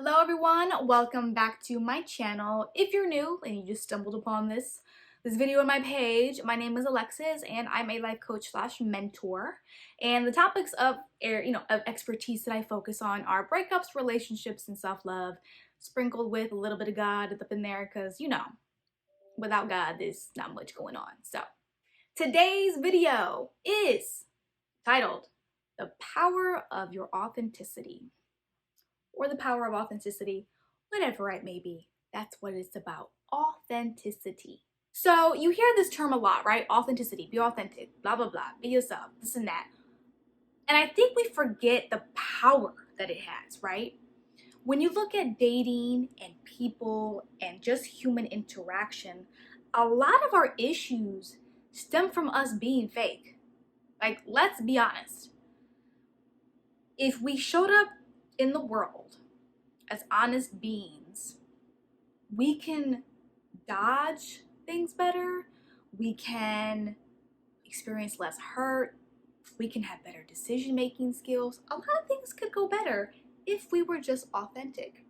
Hello everyone, welcome back to my channel. If you're new and you just stumbled upon this video on my page, my name is Alexis and I'm a life coach slash mentor. And the topics of expertise that I focus on are breakups, relationships, and self-love, sprinkled with a little bit of God up in there because without God there's not much going on. So today's video is titled The Power of Your Authenticity. Or the power of authenticity, whatever it may be. That's what it's about. Authenticity. So you hear this term a lot, right? Authenticity, be authentic, blah, blah, blah, be yourself, this and that. And I think we forget the power that it has, right? When you look at dating and people and just human interaction, a lot of our issues stem from us being fake. Like, let's be honest. If we showed up in the world as honest beings, we can dodge things better, we can experience less hurt, we can have better decision-making skills. A lot of things could go better if we were just authentic.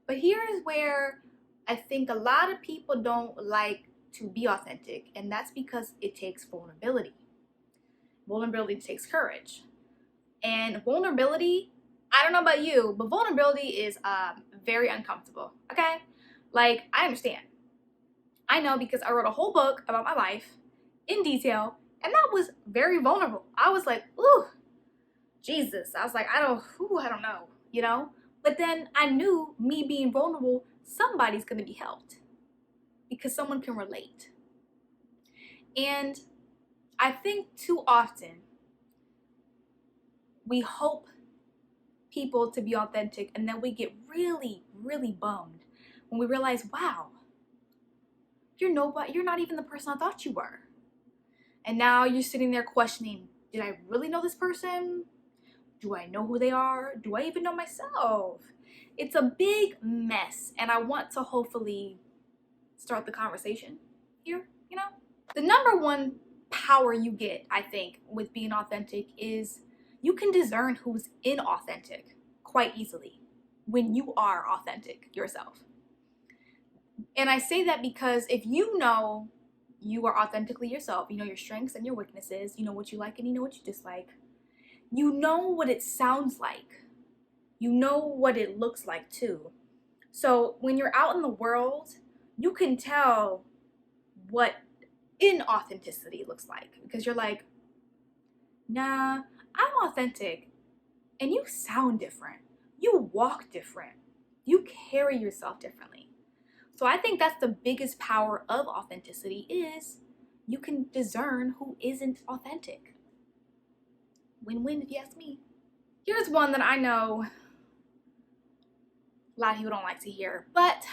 But here is where I think a lot of people don't like to be authentic, and that's because it takes vulnerability. Vulnerability takes courage. And vulnerability, I don't know about you, but vulnerability is very uncomfortable, okay? Like, I understand. I know because I wrote a whole book about my life in detail, and that was very vulnerable. I was like, ooh, Jesus. I was like, I don't know, But then I knew me being vulnerable, somebody's gonna be helped because someone can relate. And I think too often we hope people to be authentic, and then we get really, really bummed when we realize, wow, you're not even the person I thought you were. And now you're sitting there questioning, did I really know this person? Do I know who they are? Do I even know myself? It's a big mess, and I want to hopefully start the conversation here, The number one power you get, I think, with being authentic is you can discern who's inauthentic quite easily when you are authentic yourself. And I say that because if you know you are authentically yourself, you know your strengths and your weaknesses, you know what you like and you know what you dislike, you know what it sounds like, you know what it looks like too. So when you're out in the world, you can tell what inauthenticity looks like because you're like, nah, I'm authentic, and you sound different, you walk different, you carry yourself differently. So I think that's the biggest power of authenticity is you can discern who isn't authentic. Win-win if you ask me. Here's one that I know a lot of people don't like to hear, but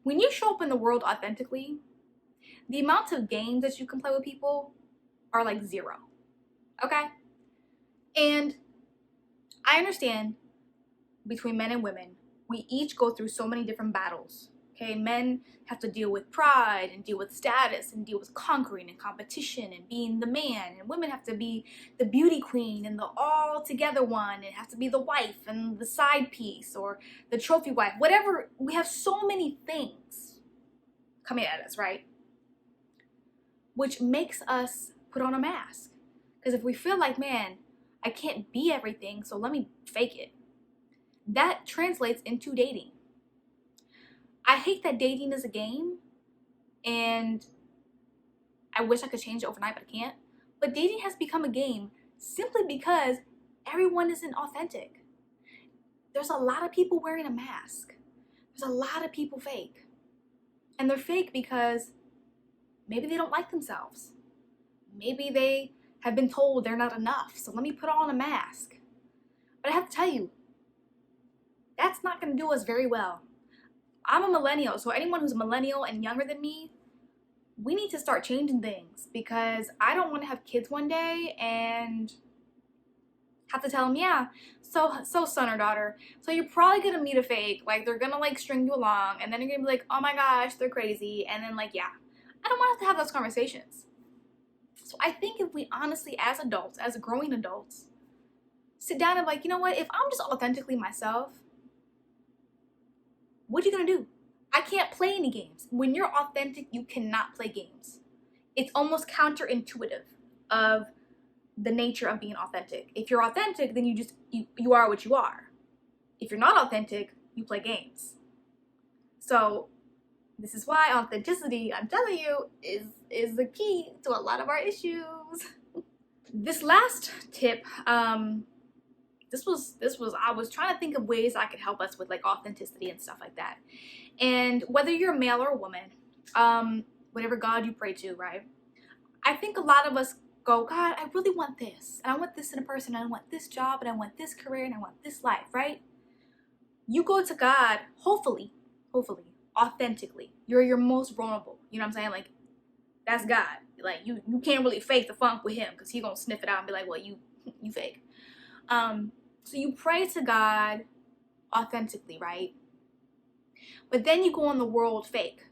when you show up in the world authentically, the amount of games that you can play with people are like zero, okay? And I understand between men and women, we each go through so many different battles, okay? Men have to deal with pride and deal with status and deal with conquering and competition and being the man, and women have to be the beauty queen and the all together one, and have to be the wife and the side piece or the trophy wife, whatever. We have so many things coming at us, right? Which makes us put on a mask. Because if we feel like, man, I can't be everything, so let me fake it, that translates into dating. I hate that dating is a game, and I wish I could change it overnight, but I can't. But dating has become a game simply because everyone isn't authentic. There's a lot of people wearing a mask. There's a lot of people fake. And they're fake because maybe they don't like themselves. Maybe they have been told they're not enough, so let me put on a mask. But I have to tell you, that's not going to do us very well. I'm a millennial, so anyone who's a millennial and younger than me, we need to start changing things because I don't want to have kids one day and have to tell them, yeah, so son or daughter, so you're probably going to meet a fake, like they're going to like string you along, and then you're going to be like, oh my gosh, they're crazy, and then like, yeah, I don't want to have those conversations. So I think if we honestly, as adults, as growing adults, sit down and like, you know what, if I'm just authentically myself, what are you gonna do? I can't play any games. When you're authentic, you cannot play games. It's almost counterintuitive of the nature of being authentic. If you're authentic, then you are what you are. If you're not authentic, you play games. So this is why authenticity, I'm telling you, is the key to a lot of our issues. This last tip, this was I was trying to think of ways I could help us with like authenticity and stuff like that. And whether you're a male or a woman, whatever God you pray to, right? I think a lot of us go, God, I really want this, and I want this in a person, and I want this job, and I want this career, and I want this life, right? You go to God, hopefully, authentically. You're your most vulnerable. You know what I'm saying? Like, that's God. Like, you can't really fake the funk with him, because he's gonna sniff it out and be like, well, you fake. So you pray to God authentically, right? But then you go in the world fake.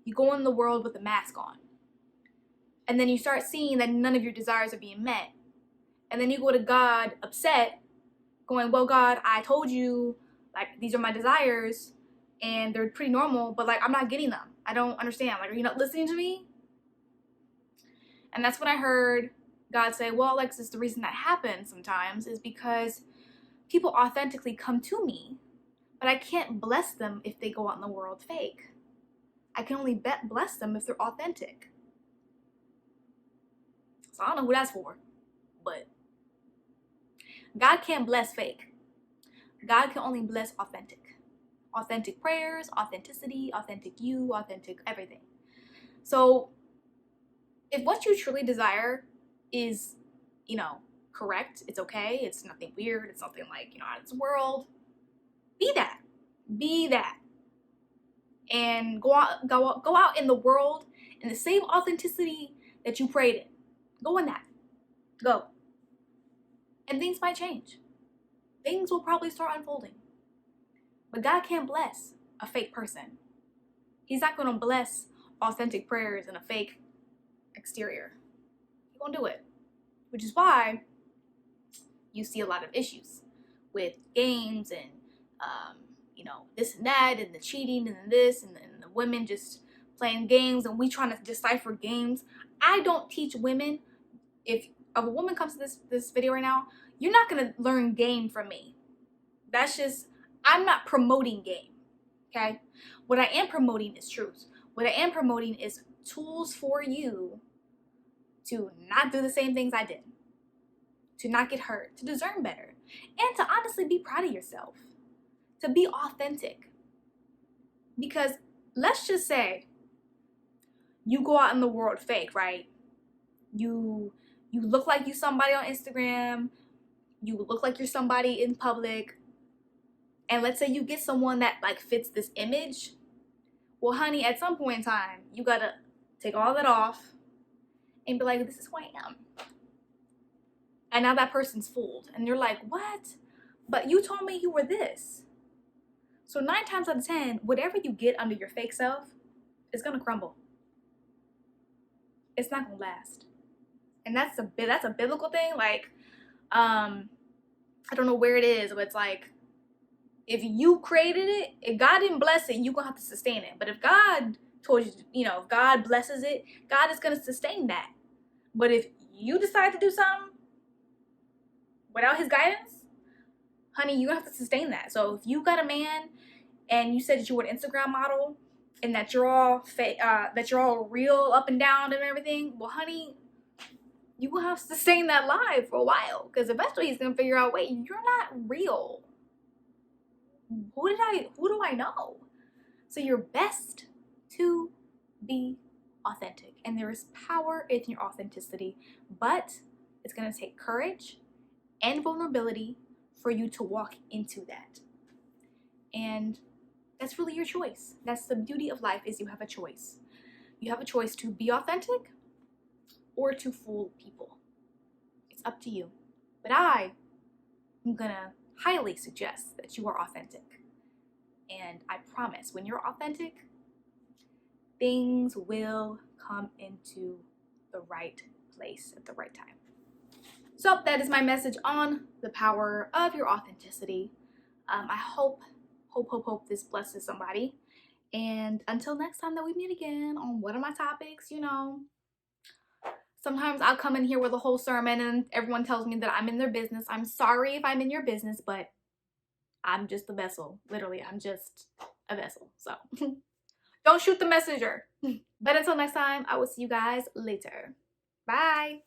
You go in the world with a mask on. And then you start seeing that none of your desires are being met. And then you go to God upset, going, well, God, I told you, like, these are my desires, and they're pretty normal, but, like, I'm not getting them. I don't understand. Like, are you not listening to me? And that's when I heard God say, well, Alexis, the reason that happens sometimes is because people authentically come to me, but I can't bless them if they go out in the world fake. I can only bless them if they're authentic. So I don't know who that's for, but God can't bless fake. God can only bless authentic. Authentic prayers, authenticity, authentic you, authentic everything. So if what you truly desire is, correct, it's okay, it's nothing weird, it's nothing like, out of this world, be that. Be that. And go out in the world in the same authenticity that you prayed in. Go in that. Go. And things might change. Things will probably start unfolding. But God can't bless a fake person. He's not going to bless authentic prayers in a fake exterior. He won't do it. Which is why you see a lot of issues with games and, this and that, and the cheating and this, and the women just playing games, and we trying to decipher games. I don't teach women. If a woman comes to this video right now, you're not going to learn game from me. That's just, I'm not promoting game, okay? What I am promoting is truth. What I am promoting is tools for you to not do the same things I did, to not get hurt, to discern better, and to honestly be proud of yourself, to be authentic. Because let's just say you go out in the world fake, right? You look like you somebody on Instagram, you look like you're somebody in public, and let's say you get someone that like fits this image. Well, honey, at some point in time, you gotta take all that off and be like, this is who I am. And now that person's fooled, and you're like, what? But you told me you were this. So 9 times out of 10, whatever you get under your fake self is gonna crumble. It's not gonna last. And that's a biblical thing. Like, I don't know where it is, but it's like, if you created it, if God didn't bless it, you're gonna have to sustain it. But if God told you, if God blesses it, God is gonna sustain that. But if you decide to do something without his guidance, honey, you're gonna have to sustain that. So if you got a man and you said that you were an Instagram model and that you're all fake, that you're all real up and down and everything, well, honey, you will have to sustain that life for a while, because eventually he's gonna figure out, wait, you're not real. Who do I know? So you're best to be authentic, and there is power in your authenticity, but it's gonna take courage and vulnerability for you to walk into that. And that's really your choice. That's the beauty of life, is you have a choice. You have a choice to be authentic or to fool people. It's up to you. But I am gonna highly suggest that you are authentic. And I promise, when you're authentic, things will come into the right place at the right time. So that is my message on the power of your authenticity. I hope hope this blesses somebody. And until next time that we meet again on What Are My Topics, you know, sometimes I'll come in here with a whole sermon and everyone tells me that I'm in their business. I'm sorry if I'm in your business, but I'm just a vessel. Literally, I'm just a vessel. So don't shoot the messenger. But until next time, I will see you guys later. Bye.